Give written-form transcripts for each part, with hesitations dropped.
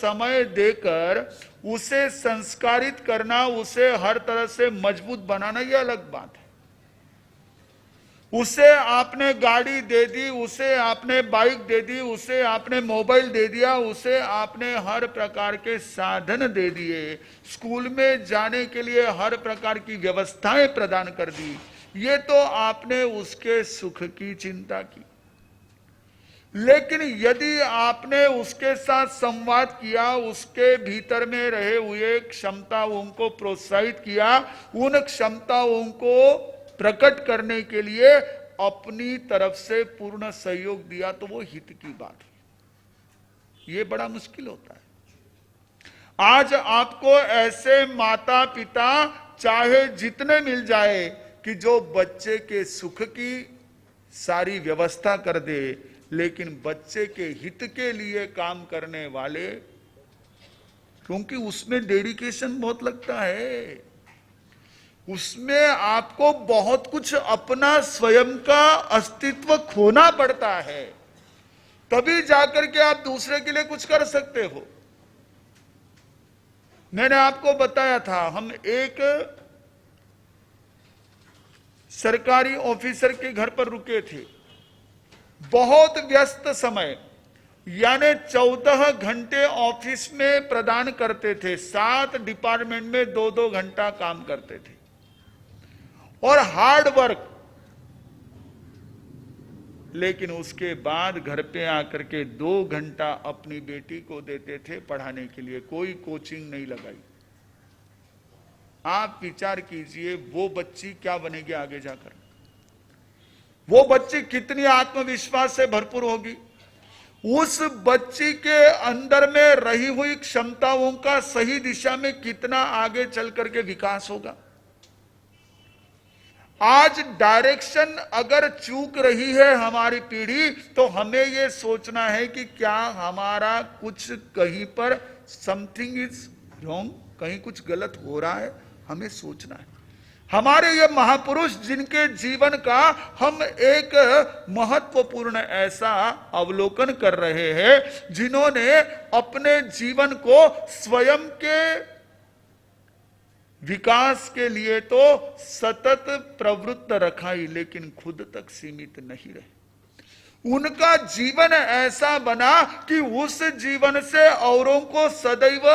समय देकर उसे संस्कारित करना, उसे हर तरह से मजबूत बनाना, यह अलग बात है। उसे आपने गाड़ी दे दी, उसे आपने बाइक दे दी, उसे आपने मोबाइल दे दिया, उसे आपने हर प्रकार के साधन दे दिए, स्कूल में जाने के लिए हर प्रकार की व्यवस्थाएं प्रदान कर दी, ये तो आपने उसके सुख की चिंता की। लेकिन यदि आपने उसके साथ संवाद किया, उसके भीतर में रहे हुए क्षमताओं को प्रोत्साहित किया, उन क्षमताओं को प्रकट करने के लिए अपनी तरफ से पूर्ण सहयोग दिया, तो वो हित की बात है। ये बड़ा मुश्किल होता है। आज आपको ऐसे माता पिता चाहे जितने मिल जाए कि जो बच्चे के सुख की सारी व्यवस्था कर दे, लेकिन बच्चे के हित के लिए काम करने वाले, क्योंकि उसमें डेडिकेशन बहुत लगता है, उसमें आपको बहुत कुछ अपना स्वयं का अस्तित्व खोना पड़ता है, तभी जाकर के आप दूसरे के लिए कुछ कर सकते हो। मैंने आपको बताया था, हम एक सरकारी ऑफिसर के घर पर रुके थे। बहुत व्यस्त समय, यानी 14 घंटे ऑफिस में प्रदान करते थे, 7 डिपार्टमेंट में 2-2 घंटा काम करते थे और हार्ड वर्क। लेकिन उसके बाद घर पे आकर के 2 घंटा अपनी बेटी को देते थे पढ़ाने के लिए, कोई कोचिंग नहीं लगाई। आप विचार कीजिए, वो बच्ची क्या बनेगी आगे जाकर, वो बच्ची कितनी आत्मविश्वास से भरपूर होगी, उस बच्ची के अंदर में रही हुई क्षमताओं का सही दिशा में कितना आगे चल करके विकास होगा। आज डायरेक्शन अगर चूक रही है हमारी पीढ़ी, तो हमें यह सोचना है कि क्या हमारा कुछ कहीं पर समथिंग इज रॉन्ग, कहीं कुछ गलत हो रहा है, हमें सोचना है। हमारे ये महापुरुष जिनके जीवन का हम एक महत्वपूर्ण ऐसा अवलोकन कर रहे हैं, जिन्होंने अपने जीवन को स्वयं के विकास के लिए तो सतत प्रवृत्त रखा ही, लेकिन खुद तक सीमित नहीं रहे। उनका जीवन ऐसा बना कि उस जीवन से औरों को सदैव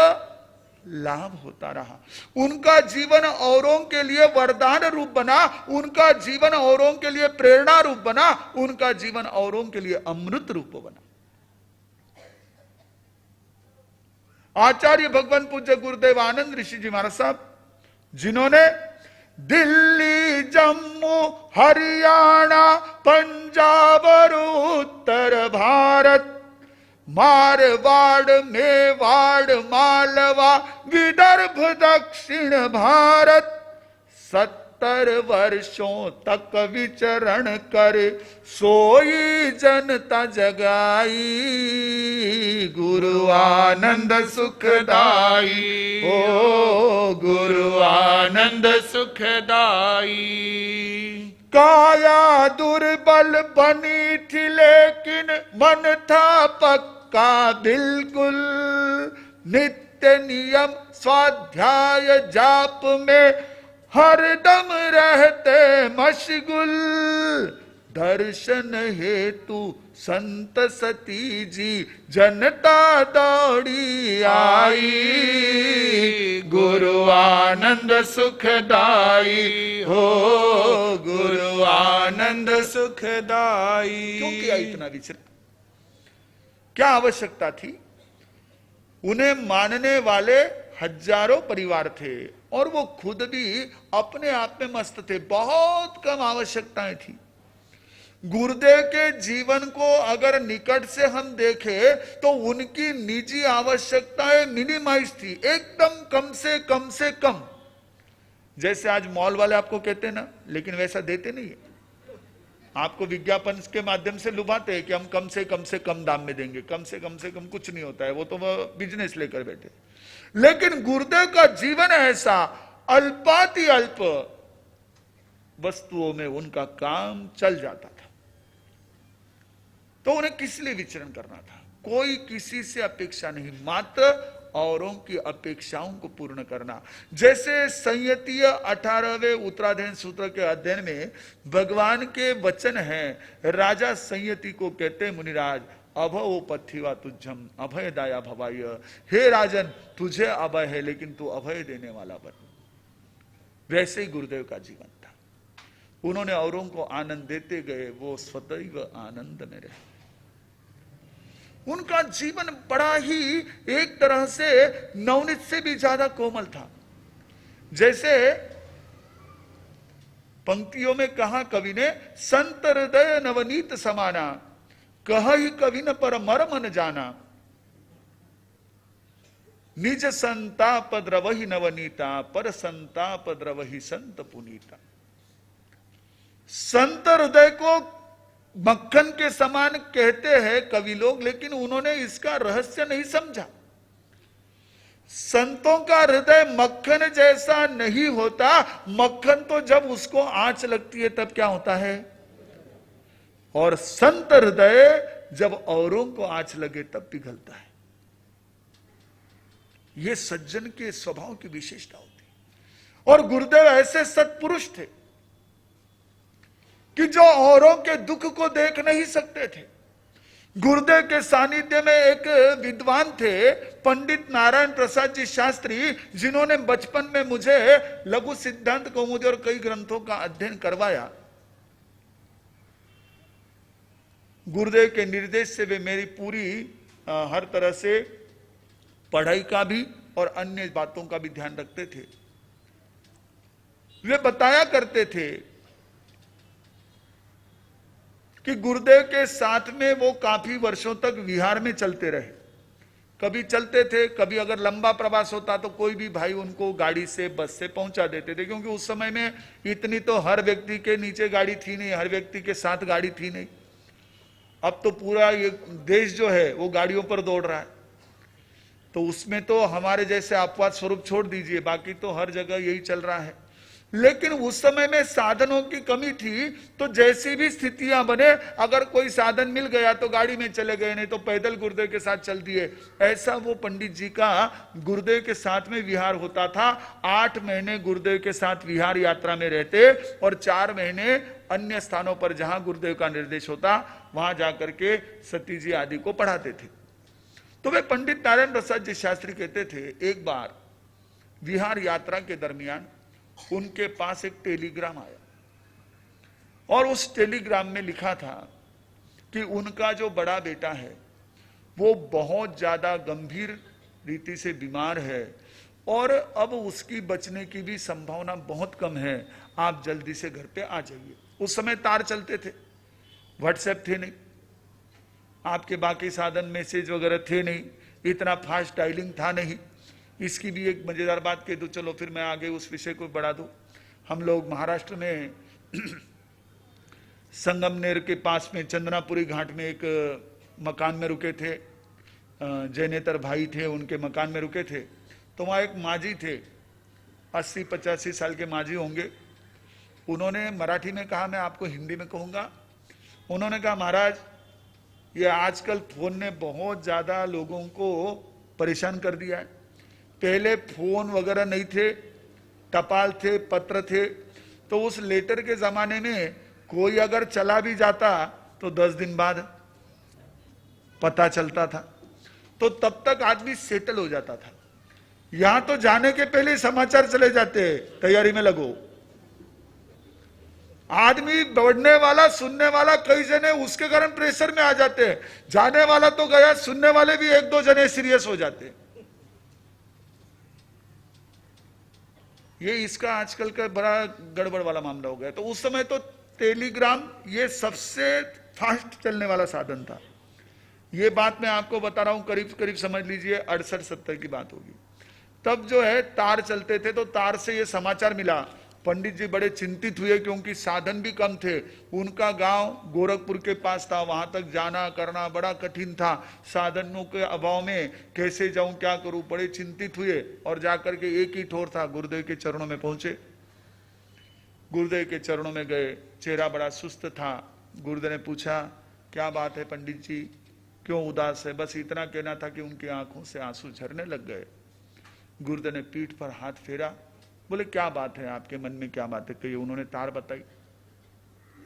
लाभ होता रहा। उनका जीवन औरों के लिए वरदान रूप बना, उनका जीवन औरों के लिए प्रेरणा रूप बना, उनका जीवन औरों के लिए अमृत रूप बना। आचार्य भगवान पूज्य गुरुदेव आनंद ऋषि जी महाराज साहब, जिन्होंने दिल्ली, जम्मू, हरियाणा, पंजाब और उत्तर भारत, मारवाड़, मेवाड़, मालवा, विदर्भ, दक्षिण भारत 70 वर्षों तक विचरण करे, सोई जनता जगाई, गुरु आनंद सुखदाई, ओ गुरु आनंद सुखदाई। काया दुर्बल बनी थी, लेकिन मन था पक्का बिल्कुल, नित्य नियम स्वाध्याय जाप में हरदम रहते मशगुल, दर्शन हेतु संत सती जी जनता दौड़ी आई, गुरु आनंद सुखदाई, हो गुरु आनंद सुखदाई। क्यों किया इतना विचरण? क्या आवश्यकता थी? उन्हें मानने वाले हजारों परिवार थे और वो खुद भी अपने आप में मस्त थे, बहुत कम आवश्यकताएं थी। गुरुदेव के जीवन को अगर निकट से हम देखें तो उनकी निजी आवश्यकताएं मिनिमाइज थी, एकदम कम से कम। जैसे आज मॉल वाले आपको कहते हैं ना, लेकिन वैसा देते नहीं है। आपको विज्ञापन के माध्यम से लुभाते हैं कि हम कम से कम दाम में देंगे, कम से कम कुछ नहीं होता है, वो तो बिजनेस लेकर बैठे। लेकिन गुरुदेव का जीवन ऐसा, अल्पाति अल्प वस्तुओं में उनका काम चल जाता था। तो उन्हें किस लिए विचरण करना था? कोई किसी से अपेक्षा नहीं, मात्र औरों की अपेक्षाओं को पूर्ण करना। जैसे संयतीय 18वें उत्तराध्ययन सूत्र के अध्ययन में भगवान के वचन हैं, राजा संयति को कहते मुनिराज, अभव पथिवा तुझम अभय दाया भवाय, हे राजन तुझे अभय है लेकिन तू अभय देने वाला बन। वैसे ही गुरुदेव का जीवन था, उन्होंने औरों को आनंद देते गए, वो सदैव आनंद में रहे। उनका जीवन बड़ा ही एक तरह से नवनीत से भी ज्यादा कोमल था। जैसे पंक्तियों में कहा कवि ने, संत हृदय नवनीत समाना, कह ही कवि न पर मर्म न जाना, निज संताप द्रवहि नवनीता, पर संताप द्रवहि संत पुनीता। संत हृदय को मक्खन के समान कहते हैं कवि लोग, लेकिन उन्होंने इसका रहस्य नहीं समझा। संतों का हृदय मक्खन जैसा नहीं होता। मक्खन तो जब उसको आंच लगती है तब क्या होता है, और संत हृदय जब औरों को आंच लगे तब पिघलता है। यह सज्जन के स्वभाव की विशेषता होती है। और गुरुदेव ऐसे सत्पुरुष थे कि जो औरों के दुख को देख नहीं सकते थे। गुरुदेव के सानिध्य में एक विद्वान थे, पंडित नारायण प्रसाद जी शास्त्री, जिन्होंने बचपन में मुझे लघु सिद्धांत कौमुदी और कई ग्रंथों का अध्ययन करवाया। गुरुदेव के निर्देश से वे मेरी पूरी हर तरह से पढ़ाई का भी और अन्य बातों का भी ध्यान रखते थे। वे बताया करते थे कि गुरुदेव के साथ में वो काफी वर्षों तक विहार में चलते रहे। कभी चलते थे, कभी अगर लंबा प्रवास होता तो कोई भी भाई उनको गाड़ी से बस से पहुंचा देते थे, क्योंकि उस समय में इतनी तो हर व्यक्ति के नीचे गाड़ी थी नहीं, हर व्यक्ति के साथ गाड़ी थी नहीं। अब तो पूरा ये देश जो है वो गाड़ियों पर दौड़ रहा है, तो उसमें तो हमारे जैसे अपवाद स्वरूप छोड़ दीजिए, बाकी तो हर जगह यही चल रहा है। लेकिन उस समय में साधनों की कमी थी, तो जैसी भी स्थितियां बने, अगर कोई साधन मिल गया तो गाड़ी में चले गए, नहीं तो पैदल गुरुदेव के साथ चल दिए। ऐसा वो पंडित जी का गुरुदेव के साथ में विहार होता था। 8 महीने गुरुदेव के साथ विहार यात्रा में रहते और 4 महीने अन्य स्थानों पर जहां गुरुदेव का निर्देश होता वहां जाकर के सती जी आदि को पढ़ाते थे। तो वे पंडित नारायण प्रसाद जी शास्त्री कहते थे, एक बार विहार यात्रा के दरमियान उनके पास एक टेलीग्राम आया और उस टेलीग्राम में लिखा था कि उनका जो बड़ा बेटा है वो बहुत ज्यादा गंभीर रीति से बीमार है और अब उसकी बचने की भी संभावना बहुत कम है, आप जल्दी से घर पे आ जाइए। उस समय तार चलते थे, व्हाट्सएप थे नहीं, आपके बाकी साधन मैसेज वगैरह थे नहीं, इतना फास्ट डायलिंग था नहीं। इसकी भी एक मजेदार बात कह दूं, चलो फिर मैं आगे उस विषय को बढ़ा दूं। हम लोग महाराष्ट्र में संगमनेर के पास में चंदनापुरी घाट में एक मकान में रुके थे, जैनेतर भाई थे, उनके मकान में रुके थे। तो वहाँ एक माजी थे, 80-85 साल के माजी होंगे। उन्होंने मराठी में कहा, मैं आपको हिंदी में कहूँगा। उन्होंने कहा, महाराज ये आजकल फोन ने बहुत ज़्यादा लोगों को परेशान कर दिया है। पहले फोन वगैरह नहीं थे, टपाल थे, पत्र थे, तो उस लेटर के ज़माने में कोई अगर चला भी जाता तो 10 दिन बाद पता चलता था, तो तब तक आदमी सेटल हो जाता था। यहां तो जाने के पहले समाचार चले जाते, तैयारी में लगो। आदमी बढ़ने वाला, सुनने वाला कई जने उसके कारण प्रेशर में आ जाते हैं। जाने वाला तो गया, सुनने वाले भी 1-2 जने सीरियस हो जाते हैं। ये इसका आजकल का बड़ा गड़बड़ वाला मामला हो गया। तो उस समय तो टेलीग्राम ये सबसे फास्ट चलने वाला साधन था। ये बात मैं आपको बता रहा हूं, करीब करीब समझ लीजिए 68-70 की बात होगी। तब जो है तार चलते थे, तो तार से ये समाचार मिला। पंडित जी बड़े चिंतित हुए क्योंकि साधन भी कम थे। उनका गांव गोरखपुर के पास था, वहां तक जाना करना बड़ा कठिन था। साधनों के अभाव में कैसे जाऊं, क्या करूं, बड़े चिंतित हुए और जाकर के एक ही ठोर था, गुरुदेव के चरणों में पहुंचे। गुरुदेव के चरणों में गए, चेहरा बड़ा सुस्त था। गुरुदेव ने पूछा, क्या बात है पंडित जी, क्यों उदास है? बस इतना कहना था कि उनकी आंखों से आंसू झरने लग गए। गुरुदेव ने पीठ पर हाथ फेरा, बोले क्या बात है, आपके मन में क्या बात है? कही उन्होंने तार बताई।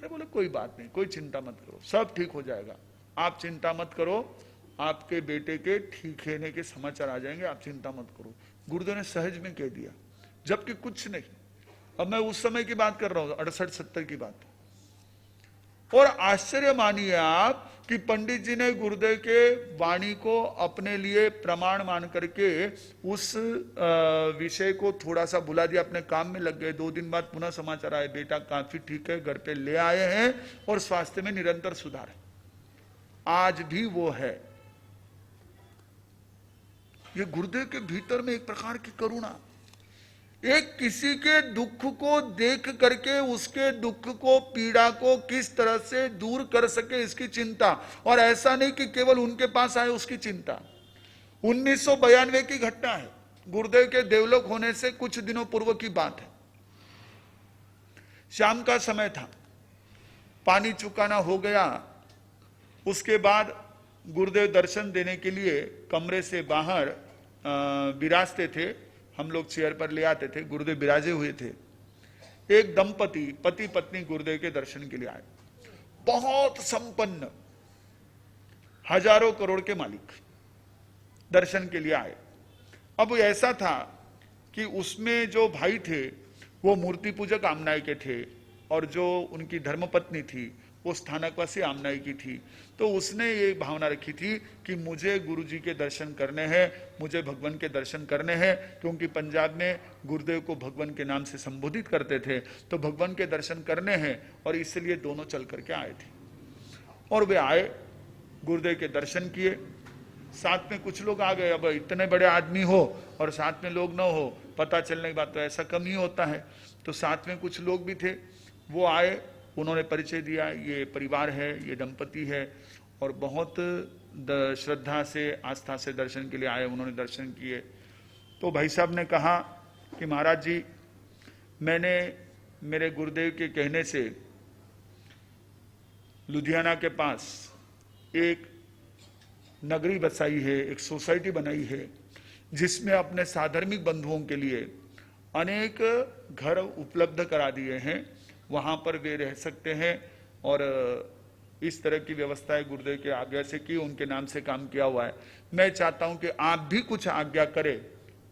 बोले कोई बात नहीं, कोई चिंता मत करो, सब ठीक हो जाएगा, आप चिंता मत करो, आपके बेटे के ठीक होने के समाचार आ जाएंगे, आप चिंता मत करो। गुरुदेव ने सहज में कह दिया, जबकि कुछ नहीं। अब मैं उस समय की बात कर रहा हूं, 68-70 की बात। और आश्चर्य मानिए आप कि पंडित जी ने गुरुदेव के वाणी को अपने लिए प्रमाण मान करके उस विषय को थोड़ा सा भुला दिया, अपने काम में लग गए। 2 दिन बाद पुनः समाचार आए, बेटा काफी ठीक है, घर पे ले आए हैं और स्वास्थ्य में निरंतर सुधार है। आज भी वो है। ये गुरुदेव के भीतर में एक प्रकार की करुणा, एक किसी के दुख को देख करके उसके दुख को, पीड़ा को किस तरह से दूर कर सके इसकी चिंता। और ऐसा नहीं कि केवल उनके पास आए उसकी चिंता। 1992 की घटना है, गुरुदेव के देवलोक होने से कुछ दिनों पूर्व की बात है। शाम का समय था, पानी चुकाना हो गया। उसके बाद गुरुदेव दर्शन देने के लिए कमरे से बाहर विराजते थे, हम लोग चेयर पर ले आते थे, गुरुदेव विराजे हुए थे। एक दंपति पति पत्नी गुरुदेव के दर्शन के लिए आए, बहुत संपन्न, हजारों करोड़ के मालिक दर्शन के लिए आए। अब ऐसा था कि उसमें जो भाई थे वो मूर्ति पूजक आमनाई के थे और जो उनकी धर्मपत्नी थी वो स्थानकवासी आमनाई की थी। तो उसने ये भावना रखी थी कि मुझे गुरु जी के दर्शन करने हैं, मुझे भगवान के दर्शन करने हैं, क्योंकि पंजाब में गुरुदेव को भगवान के नाम से संबोधित करते थे, तो भगवान के दर्शन करने हैं और इसलिए दोनों चल करके आए थे। और वे आए, गुरुदेव के दर्शन किए, साथ में कुछ लोग आ गए। अब इतने बड़े आदमी हो और साथ में लोग न हो, पता चलने की बात तो ऐसा कम ही होता है। तो साथ में कुछ लोग भी थे, वो आए, उन्होंने परिचय दिया, ये परिवार है, ये दंपति है, और बहुत श्रद्धा से, आस्था से दर्शन के लिए आए। उन्होंने दर्शन किए तो भाई साहब ने कहा कि महाराज जी, मैंने मेरे गुरुदेव के कहने से लुधियाना के पास एक नगरी बसाई है, एक सोसाइटी बनाई है, जिसमें अपने साधर्मिक बंधुओं के लिए अनेक घर उपलब्ध करा दिए हैं, वहां पर वे रह सकते हैं। और इस तरह की व्यवस्थाएं गुरुदेव के आज्ञा से की, उनके नाम से काम किया हुआ है। मैं चाहता हूं कि आप भी कुछ आज्ञा करें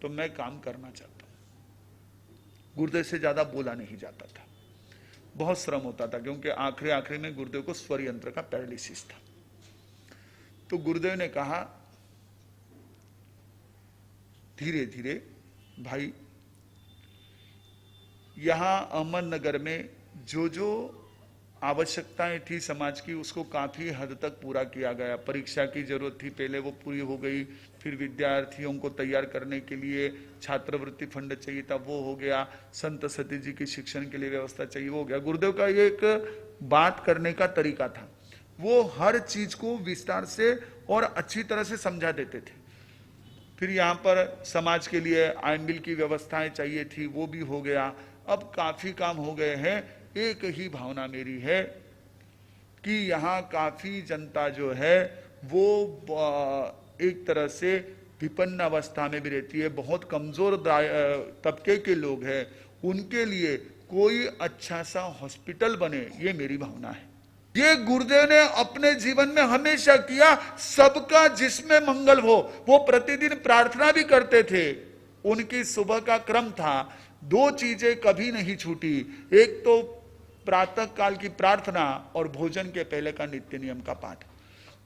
तो मैं काम करना चाहता हूं। गुरुदेव से ज्यादा बोला नहीं जाता था, बहुत श्रम होता था, क्योंकि आखिरी में गुरुदेव को स्वर यंत्र का पैरालिसिस था। तो गुरुदेव ने कहा धीरे धीरे, भाई यहां अहमदनगर में जो जो आवश्यकताएं थी समाज की, उसको काफी हद तक पूरा किया गया। परीक्षा की जरूरत थी पहले, वो पूरी हो गई। फिर विद्यार्थियों को तैयार करने के लिए छात्रवृत्ति फंड चाहिए था, वो हो गया। संत सती जी की शिक्षण के लिए व्यवस्था चाहिए, वो हो गया। गुरुदेव का एक बात करने का तरीका था, वो हर चीज को विस्तार से और अच्छी तरह से समझा देते थे। फिर यहाँ पर समाज के लिए आयन की व्यवस्थाएं चाहिए थी, वो भी हो गया। अब काफी काम हो गए हैं। एक ही भावना मेरी है कि यहाँ काफी जनता जो है वो एक तरह से विपन्न अवस्था में भी रहती है, बहुत कमजोर तबके के लोग हैं, उनके लिए कोई अच्छा सा हॉस्पिटल बने, ये मेरी भावना है। ये गुरुदेव ने अपने जीवन में हमेशा किया, सबका जिसमें मंगल हो। वो प्रतिदिन प्रार्थना भी करते थे, उनकी सुबह का क्रम था, 2 चीजें कभी नहीं छूटी, एक तो प्रातः काल की प्रार्थना और भोजन के पहले का नित्य नियम का पाठ।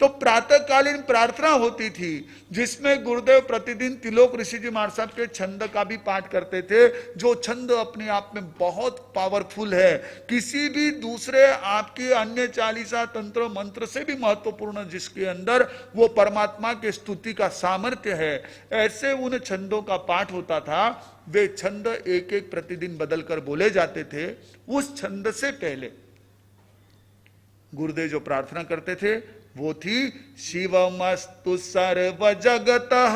तो प्रातःकालीन प्रार्थना होती थी, जिसमें गुरुदेव प्रतिदिन तिलोक ऋषि जी महाराज साहब के छंद का भी पाठ करते थे, जो छंद अपने आप में बहुत पावरफुल है, किसी भी दूसरे आपके अन्य 40 तंत्र मंत्र से भी महत्वपूर्ण, जिसके अंदर वो परमात्मा के स्तुति का सामर्थ्य है। ऐसे उन छंदों का पाठ होता था, वे छंद एक एक प्रतिदिन बदल कर बोले जाते थे। उस छंद से पहले गुरुदेव जो प्रार्थना करते थे वो थी, शिवमस्तु सर्व जगतः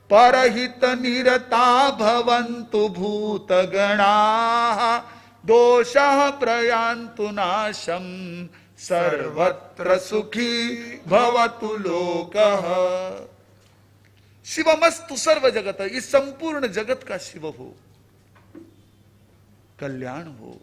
परहित निरता भवन्तु भूतगणाः दोषः प्रयान्तु नाशं सर्वत्र सुखी भवतु लोकः। शिवमस्तु सर्व जगत, इस संपूर्ण जगत का शिव हो, कल्याण हो,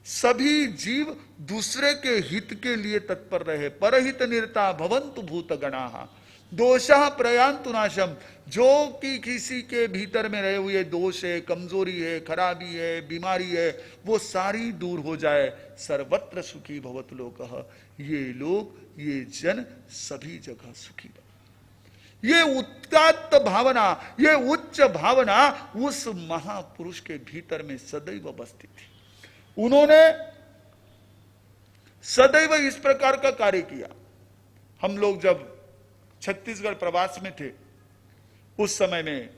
सभी जीव दूसरे के हित के लिए तत्पर रहे। परहित निरता भवन्तु भूत गणाः, दोषः प्रयान्तु नाशम, जो कि किसी के भीतर में रहे हुए दोष है, कमजोरी है, खराबी है, बीमारी है, वो सारी दूर हो जाए। सर्वत्र सुखी भवतु लोकः, ये लोग, ये जन सभी जगह सुखी बने। ये उत्तात्त भावना, ये उच्च भावना उस महापुरुष के भीतर में सदैव बसती थी। उन्होंने सदैव इस प्रकार का कार्य किया। हम लोग जब छत्तीसगढ़ प्रवास में थे, उस समय में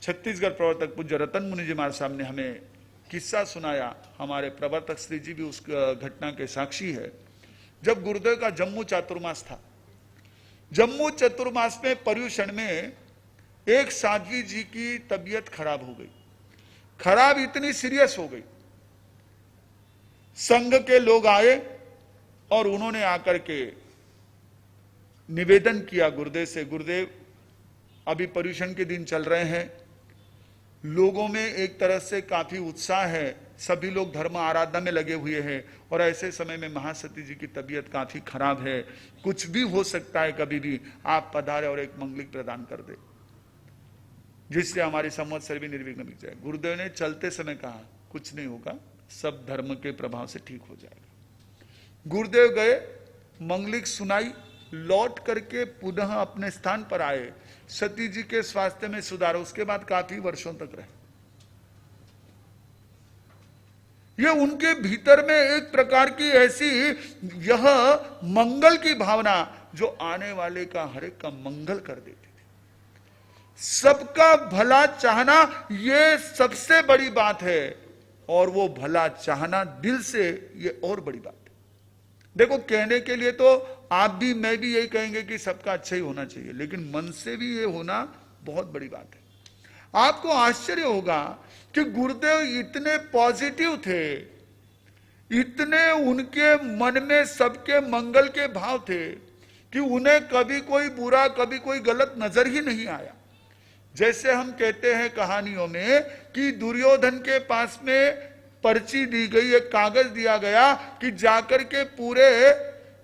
छत्तीसगढ़ प्रवर्तक पूज्य रतन मुनि जी महाराज साहब ने हमें किस्सा सुनाया। हमारे प्रवर्तक श्री जी भी उस घटना के साक्षी है। जब गुरुदेव का जम्मू चातुर्मास था, जम्मू चतुर्मास में पर्युषण में एक साध्वी जी की तबीयत खराब हो गई। खराब इतनी सीरियस हो गई, संघ के लोग आए और उन्होंने आकर के निवेदन किया गुरुदेव से, गुरुदेव अभी पर्युषण के दिन चल रहे हैं, लोगों में एक तरह से काफी उत्साह है, सभी लोग धर्म आराधना में लगे हुए हैं, और ऐसे समय में महासती जी की तबीयत काफी खराब है, कुछ भी हो सकता है कभी भी, आप पधारे और एक मंगलिक प्रदान कर दे जिससे हमारी संवत्सर भी निर्विघ्न बीत जाए। गुरुदेव ने चलते समय कहा, कुछ नहीं होगा, सब धर्म के प्रभाव से ठीक हो जाएगा। गुरुदेव गए, मंगलिक सुनाई, लौट करके पुनः अपने स्थान पर आए। सती जी के स्वास्थ्य में सुधार, उसके बाद काफी वर्षों तक रहे। ये उनके भीतर में एक प्रकार की ऐसी यह मंगल की भावना जो आने वाले का हर एक का मंगल कर देती थी। सबका भला चाहना ये सबसे बड़ी बात है, और वो भला चाहना दिल से, ये और बड़ी बात है। देखो, कहने के लिए तो आप भी मैं भी यही कहेंगे कि सबका अच्छा ही होना चाहिए, लेकिन मन से भी ये होना बहुत बड़ी बात है। आपको आश्चर्य होगा कि गुरुदेव इतने पॉजिटिव थे, इतने उनके मन में सबके मंगल के भाव थे कि उन्हें कभी कोई बुरा, कभी कोई गलत नजर ही नहीं आया। जैसे हम कहते हैं कहानियों में कि दुर्योधन के पास में पर्ची दी गई, एक कागज दिया गया कि जाकर के पूरे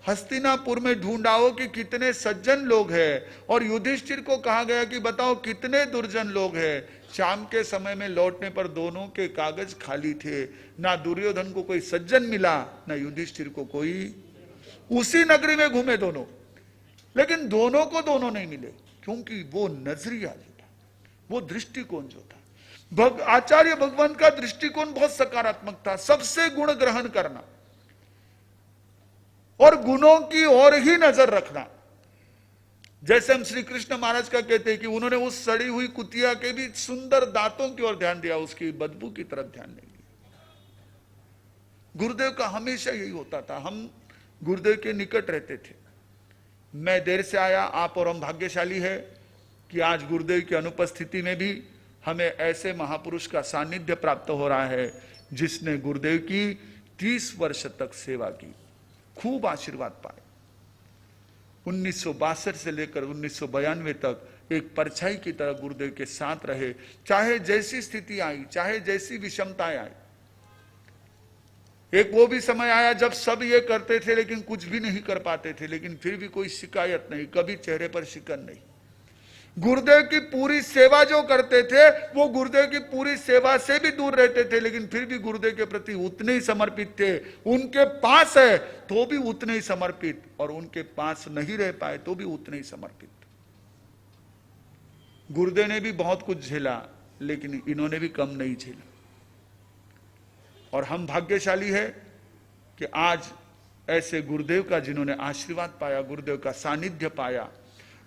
हस्तिनापुर में ढूंढाओ कि कितने सज्जन लोग हैं, और युधिष्ठिर को कहा गया कि बताओ कितने दुर्जन लोग हैं। शाम के समय में लौटने पर दोनों के कागज खाली थे, ना दुर्योधन को कोई सज्जन मिला, ना युधिष्ठिर को कोई। उसी नगरी में घूमे दोनों, लेकिन दोनों को दोनों नहीं मिले, क्योंकि वो नजरिया जो था, वो दृष्टिकोण जो था, आचार्य भगवान का दृष्टिकोण बहुत सकारात्मक था। सबसे गुण ग्रहण करना और गुणों की ओर ही नजर रखना। जैसे हम श्री कृष्ण महाराज का कहते हैं कि उन्होंने उस सड़ी हुई कुतिया के भी सुंदर दांतों की ओर ध्यान दिया, उसकी बदबू की तरफ ध्यान नहीं दिया। गुरुदेव का हमेशा यही होता था। हम गुरुदेव के निकट रहते थे। मैं देर से आया, आप और हम भाग्यशाली है कि आज गुरुदेव की अनुपस्थिति में भी हमें ऐसे महापुरुष का सानिध्य प्राप्त हो रहा है जिसने गुरुदेव की 30 वर्ष तक सेवा की, खूब आशीर्वाद पाए। 1962 से लेकर 1992 तक एक परछाई की तरह गुरुदेव के साथ रहे, चाहे जैसी स्थिति आई, चाहे जैसी विषमताएं आई। एक वो भी समय आया जब सब ये करते थे लेकिन कुछ भी नहीं कर पाते थे, लेकिन फिर भी कोई शिकायत नहीं, कभी चेहरे पर शिकन नहीं। गुरुदेव की पूरी सेवा जो करते थे वो गुरुदेव की पूरी सेवा से भी दूर रहते थे, लेकिन फिर भी गुरुदेव के प्रति उतने ही समर्पित थे। उनके पास है तो भी उतने ही समर्पित, और उनके पास नहीं रह पाए तो भी उतने ही समर्पित। गुरुदेव ने भी बहुत कुछ झेला, लेकिन इन्होंने भी कम नहीं झेला। और हम भाग्यशाली है कि आज ऐसे गुरुदेव का जिन्होंने आशीर्वाद पाया, गुरुदेव का सानिध्य पाया,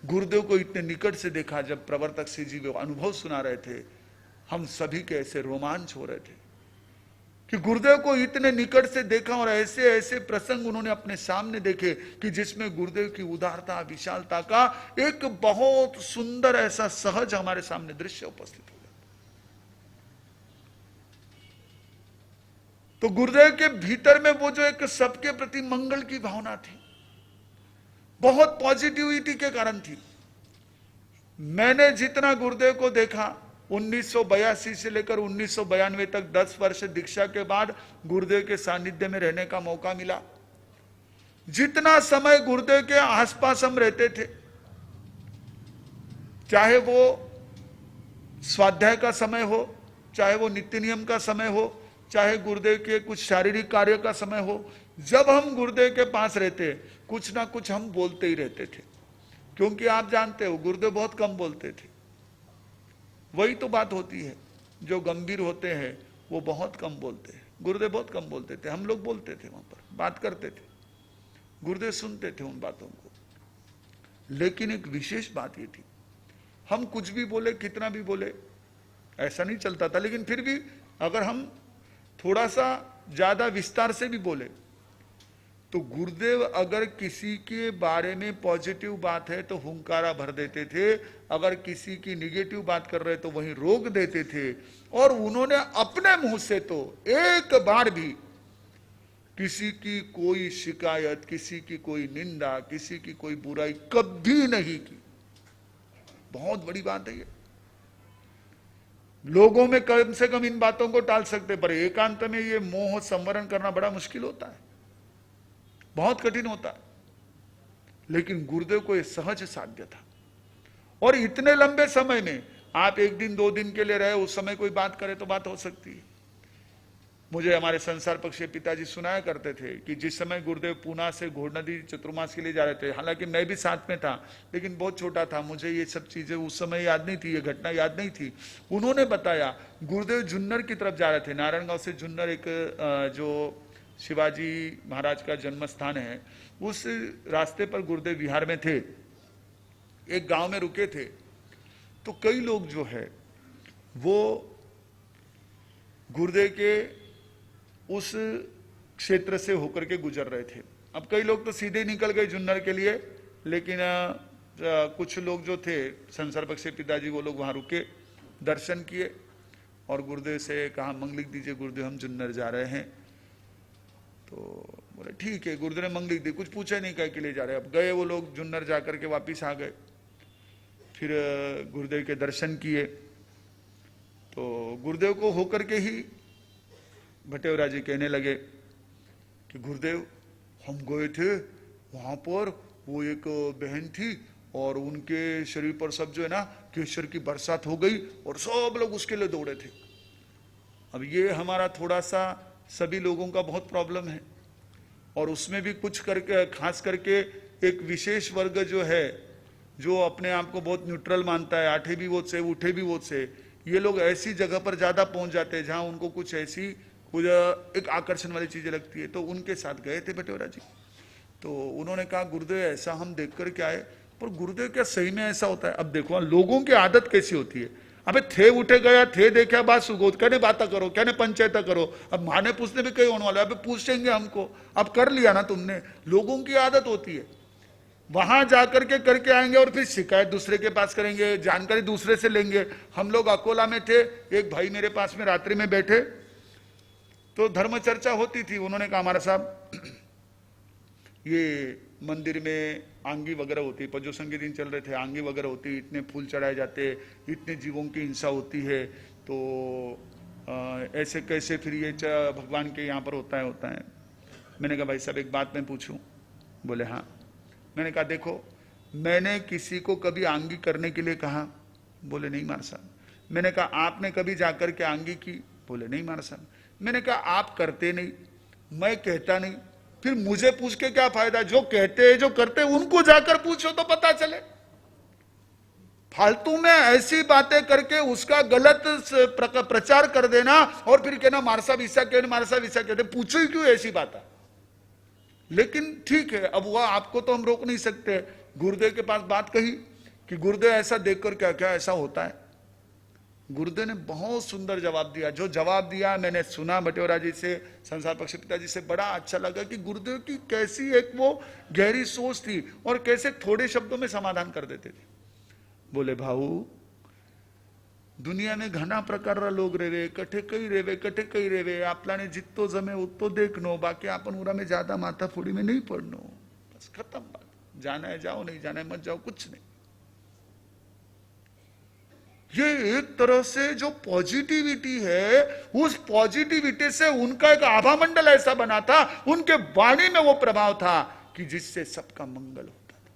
गुरुदेव को इतने निकट से देखा। जब प्रवर्तक श्री जी वो अनुभव सुना रहे थे, हम सभी के ऐसे रोमांच हो रहे थे कि गुरुदेव को इतने निकट से देखा, और ऐसे ऐसे प्रसंग उन्होंने अपने सामने देखे कि जिसमें गुरुदेव की उदारता, विशालता का एक बहुत सुंदर ऐसा सहज हमारे सामने दृश्य उपस्थित हो गया। तो गुरुदेव के भीतर में वो जो एक सबके प्रति मंगल की भावना थी, बहुत पॉजिटिविटी के कारण थी। मैंने जितना गुरुदेव को देखा 1982 से लेकर 1992 तक 10 वर्ष दीक्षा के बाद गुरुदेव के सानिध्य में रहने का मौका मिला। जितना समय गुरुदेव के आसपास हम रहते थे, चाहे वो स्वाध्याय का समय हो, चाहे वो नित्य नियम का समय हो, चाहे गुरुदेव के कुछ शारीरिक कार्य का समय हो, जब हम गुरुदेव के पास रहते कुछ ना कुछ हम बोलते ही रहते थे। क्योंकि आप जानते हो गुरुदेव बहुत कम बोलते थे। वही तो बात होती है, जो गंभीर होते हैं वो बहुत कम बोलते हैं। गुरुदेव बहुत कम बोलते थे, हम लोग बोलते थे, वहां पर बात करते थे, गुरुदेव सुनते थे उन बातों को। लेकिन एक विशेष बात ये थी, हम कुछ भी बोले, कितना भी बोले, ऐसा नहीं चलता था। लेकिन फिर भी अगर हम थोड़ा सा ज्यादा विस्तार से भी बोले तो गुरुदेव अगर किसी के बारे में पॉजिटिव बात है तो हुंकारा भर देते थे, अगर किसी की निगेटिव बात कर रहे तो वहीं रोक देते थे। और उन्होंने अपने मुंह से तो एक बार भी किसी की कोई शिकायत, किसी की कोई निंदा, किसी की कोई बुराई कभी नहीं की। बहुत बड़ी बात है ये। लोगों में कम से कम इन बातों को टाल सकते, पर एकांत में ये मोह संवरण करना बड़ा मुश्किल होता है, बहुत कठिन होता है। लेकिन गुरुदेव को यह सहज साध्य था। और इतने लंबे समय में आप 1 दिन 2 दिन के लिए रहे, उस समय कोई बात करे तो बात हो सकती है। मुझे हमारे संसार पक्षी पिताजी सुनाया करते थे कि जिस समय गुरुदेव पूना से घोड़ नदी चतुर्मास के लिए जा रहे थे, हालांकि मैं भी साथ में था लेकिन बहुत छोटा था, मुझे ये सब चीजें उस समय याद नहीं थी, ये घटना याद नहीं थी। उन्होंने बताया गुरुदेव जुन्नर की तरफ जा रहे थे। नारायणगांव से जुन्नर एक जो शिवाजी महाराज का जन्म स्थान है, उस रास्ते पर गुरुदेव विहार में थे। एक गांव में रुके थे तो कई लोग जो है वो गुरुदेव के उस क्षेत्र से होकर के गुजर रहे थे। अब कई लोग तो सीधे निकल गए जुन्नर के लिए, लेकिन कुछ लोग जो थे संसार पक्षी पिताजी, वो लोग वहां रुके, दर्शन किए और गुरुदेव से कहा मंग लिख दीजिए गुरुदेव, हम जुन्नर जा रहे हैं। तो बोले ठीक है। गुरुदेव ने मंग लिख दी, कुछ पूछा नहीं कह के लिए जा रहे। अब गए वो लोग, जुन्नर जाकर के वापिस आ गए। फिर गुरुदेव के दर्शन किए तो गुरुदेव को होकर के ही भटेवरा जी कहने लगे कि गुरुदेव हम गए थे वहां पर, वो एक बहन थी और उनके शरीर पर सब जो है ना केसर की बरसात हो गई और सब लोग उसके लिए दौड़े थे। अब ये हमारा थोड़ा सा सभी लोगों का बहुत प्रॉब्लम है, और उसमें भी कुछ करके खास करके एक विशेष वर्ग जो है, जो अपने आप को बहुत न्यूट्रल मानता है, आठे भी वोट से उठे भी वोट से, ये लोग ऐसी जगह पर ज्यादा पहुंच जाते हैं जहां उनको कुछ ऐसी कुछ एक आकर्षण वाली चीजें लगती है। तो उनके साथ गए थे भटेवरा जी। तो उन्होंने कहा गुरुदेव ऐसा हम देख कर के आए, पर गुरुदेव क्या सही में ऐसा होता है? अब देखो लोगों की आदत कैसी होती है। अबे थे उठे गया, थे देखा बात सुगोत, कहने बात करो, कहने पंचायत करो। अब माने पूछने भी कई होने वाला है, अबे पूछेंगे हमको, अब कर लिया ना तुमने। लोगों की आदत होती है, वहां जाकर के करके आएंगे और फिर शिकायत दूसरे के पास करेंगे, जानकारी दूसरे से लेंगे। हम लोग अकोला में थे, एक भाई मेरे पास में रात्रि में बैठे तो धर्म चर्चा होती थी। उन्होंने कहा हमारा साहब ये मंदिर में आंगी वगैरह होती, प्रजोषण के दिन चल रहे थे, आंगी वगैरह होती, इतने फूल चढ़ाए जाते, इतने जीवों की हिंसा होती है, तो ऐसे कैसे फिर ये भगवान के यहाँ पर होता है। मैंने कहा भाई साहब एक बात मैं पूछूं? बोले हाँ। मैंने कहा देखो, मैंने किसी को कभी आंगी करने के लिए कहा? बोले नहीं मार साहब। मैंने कहा आपने कभी जाकर के आंगी की? बोले नहीं मार साहब। मैंने कहा आप करते नहीं, मैं कहता नहीं, फिर मुझे पूछ के क्या फायदा? जो कहते हैं जो करते हैं उनको जाकर पूछो तो पता चले। फालतू में ऐसी बातें करके उसका गलत प्रचार कर देना और फिर कहना मार साहब ईसा कहते, मार साहब ईसा कहते। पूछो ही क्यों ऐसी बात? लेकिन ठीक है, अब वह आपको तो हम रोक नहीं सकते। गुरुदेव के पास बात कही कि गुरुदेव ऐसा देखकर क्या क्या ऐसा होता है। गुरुदेव ने बहुत सुंदर जवाब दिया। जो जवाब दिया मैंने सुना भटेवरा जी से, संसार पक्षी पिताजी से, बड़ा अच्छा लगा कि गुरुदेव की कैसी एक वो गहरी सोच थी और कैसे थोड़े शब्दों में समाधान कर देते थे। बोले भाऊ दुनिया में घना प्रकार लोग रेवे, कठे कई रेवे, आपलाने जितो जमे उतो देखनो, बाकी अपन उरा में ज्यादा माथा फोड़ी में नहीं पड़नो, बस खत्म बात। जाना है जाओ, नहीं जाना है मत जाओ, कुछ नहीं। ये एक तरह से जो पॉजिटिविटी है, उस पॉजिटिविटी से उनका एक आभा मंडल ऐसा बना था, उनके वाणी में वो प्रभाव था कि जिससे सबका मंगल होता था।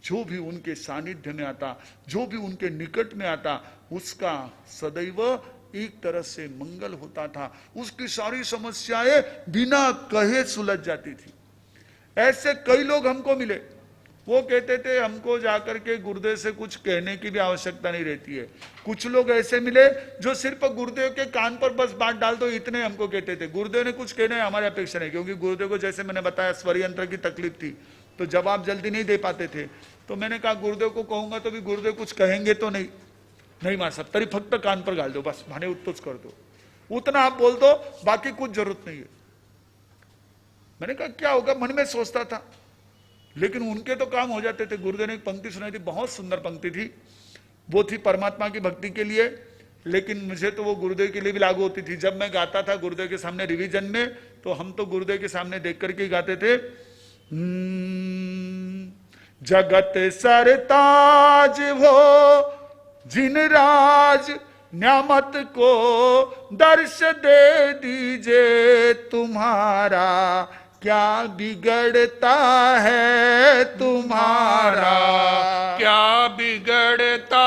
जो भी उनके सानिध्य में आता, जो भी उनके निकट में आता, उसका सदैव एक तरह से मंगल होता था। उसकी सारी समस्याएं बिना कहे सुलझ जाती थी। ऐसे कई लोग हमको मिले, वो कहते थे हमको जाकर के गुरुदेव से कुछ कहने की भी आवश्यकता नहीं रहती है। कुछ लोग ऐसे मिले जो सिर्फ गुरुदेव के कान पर बस बात डाल दो, इतने हमको कहते थे। गुरुदेव ने कुछ कहना है हमारी अपेक्षा नहीं, क्योंकि गुरुदेव को जैसे मैंने बताया स्वर यंत्र की तकलीफ थी, तो जवाब जल्दी नहीं दे पाते थे। तो मैंने कहा गुरुदेव को कहूंगा तो भी गुरुदेव कुछ कहेंगे तो नहीं मार सकता, तरी फक्त कान पर गाल दो, बस भाने उत्तोच कर दो, उतना आप बोल दो, बाकी कुछ जरूरत नहीं है। मैंने कहा क्या होगा, मन में सोचता था, लेकिन उनके तो काम हो जाते थे। गुरुदेव ने एक पंक्ति सुनाई थी, बहुत सुंदर पंक्ति थी, वो थी परमात्मा की भक्ति के लिए, लेकिन मुझे तो वो गुरुदेव के लिए भी लागू होती थी। जब मैं गाता था गुरुदेव के सामने रिवीजन में, तो हम तो गुरुदेव के सामने देख करके गाते थे, जगत सरताज हो जिन राज न्यामत को दर्श दे दीजे, तुम्हारा क्या बिगड़ता है, तुम्हारा क्या बिगड़ता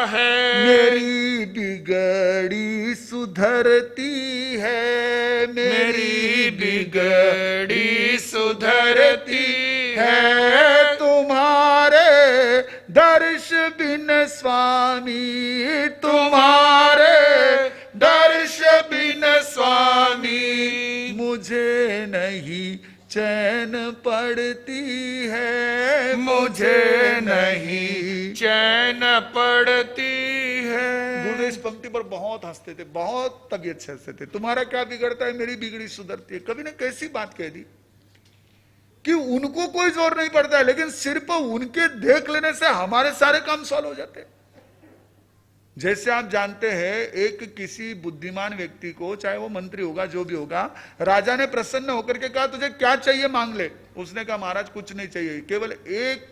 है, मेरी बिगड़ी सुधरती है, मेरी बिगड़ी सुधरती है, तुम्हारे दर्श बिन स्वामी, तुम्हारे दर्श बिन स्वामी, मुझे नहीं चैन पड़ती है, मुझे नहीं चैन पड़ती है। गुरुदेव इस पंक्ति पर बहुत हंसते थे, बहुत तबीयत से हंसते थे। तुम्हारा क्या बिगड़ता है, मेरी बिगड़ी सुधरती है। कभी ने कैसी बात कह दी कि उनको कोई जोर नहीं पड़ता है, लेकिन सिर्फ उनके देख लेने से हमारे सारे काम सॉल्व हो जाते हैं। जैसे आप जानते हैं, एक किसी बुद्धिमान व्यक्ति को, चाहे वो मंत्री होगा जो भी होगा, राजा ने प्रसन्न होकर के कहा तुझे क्या चाहिए मांग ले। उसने कहा महाराज कुछ नहीं चाहिए, केवल एक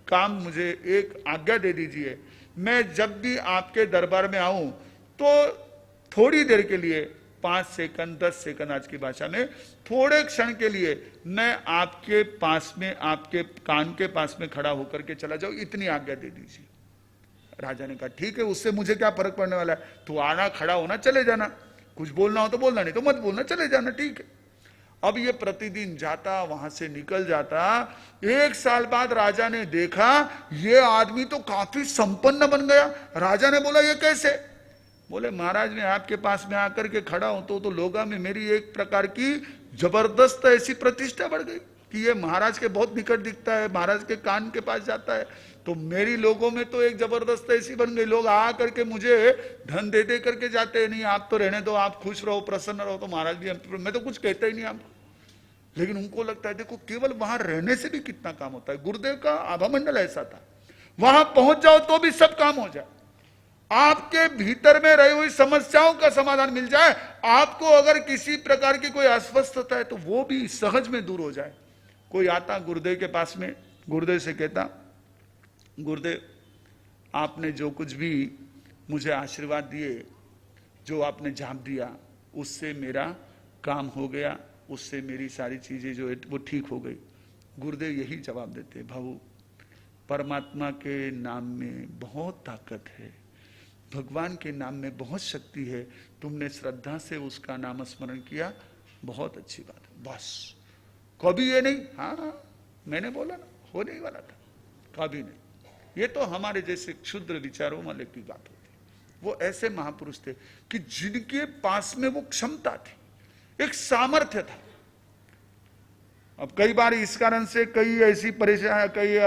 काम, मुझे एक आज्ञा दे दीजिए, मैं जब भी आपके दरबार में आऊं तो थोड़ी देर के लिए, 5 सेकंड 10 सेकंड आज की भाषा में, थोड़े क्षण के लिए मैं आपके पास में, आपके कान के पास में खड़ा होकर के चला जाऊं, इतनी आज्ञा दे दीजिए। राजा ने कहा ठीक है, उससे मुझे क्या फर्क पड़ने वाला है, तू आना, खड़ा होना, चले जाना, कुछ बोलना हो तो बोलना, नहीं तो मत बोलना, चले जाना, ठीक है। अब ये प्रतिदिन जाता, वहां से निकल जाता। 1 साल बाद राजा ने देखा ये आदमी तो काफी संपन्न बन गया। राजा ने बोला ये कैसे? बोले महाराज मैं आपके पास में आकर के खड़ा हूं तो लोगों में मेरी एक प्रकार की जबरदस्त ऐसी प्रतिष्ठा बढ़ गई कि ये महाराज के बहुत निकट दिखता है, महाराज के कान के पास जाता है, तो मेरी लोगों में तो एक जबरदस्त ऐसी बन गई, लोग आ करके मुझे धन दे दे करके जाते हैं, नहीं आप तो रहने दो, आप खुश रहो, प्रसन्न रहो, तो महाराज भी, मैं तो कुछ कहता ही नहीं आपको। लेकिन उनको लगता है देखो केवल वहां रहने से भी कितना काम होता है। गुरुदेव का आभा मंडल ऐसा था, वहां पहुंच जाओ तो भी सब काम हो जाए, आपके भीतर में रही हुई समस्याओं का समाधान मिल जाए, आपको अगर किसी प्रकार की कोई अस्वस्थता है तो वो भी सहज में दूर हो जाए। कोई आता गुरुदेव के पास में, गुरुदेव से कहता गुरुदेव आपने जो कुछ भी मुझे आशीर्वाद दिए, जो आपने झाप दिया, उससे मेरा काम हो गया, उससे मेरी सारी चीजें जो है वो ठीक हो गई। गुरुदेव यही जवाब देते, भाऊ परमात्मा के नाम में बहुत ताकत है, भगवान के नाम में बहुत शक्ति है, तुमने श्रद्धा से उसका नाम स्मरण किया, बहुत अच्छी बात है। बस कभी ये नहीं, हाँ मैंने बोला ना, होने ही वाला था, कभी नहीं। ये तो हमारे जैसे क्षुद्र विचारों वाले की बात होती। वो ऐसे महापुरुष थे कि जिनके पास में वो क्षमता थी, एक सामर्थ्य था। अब कई बार इस कारण से कई ऐसी परेशानी, कई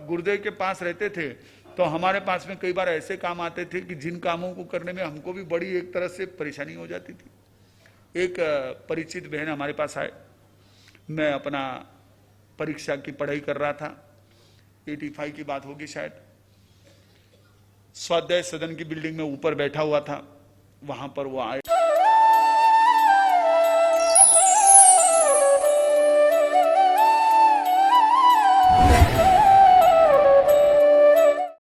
गुरुदेव के पास रहते थे तो हमारे पास में कई बार ऐसे काम आते थे कि जिन कामों को करने में हमको भी बड़ी एक तरह से परेशानी हो जाती थी। एक परिचित बहन हमारे पास आए, मैं अपना परीक्षा की पढ़ाई कर रहा था, 85 की बात होगी शायद, स्वाध्याय सदन की बिल्डिंग में ऊपर बैठा हुआ था, वहां पर वो आए।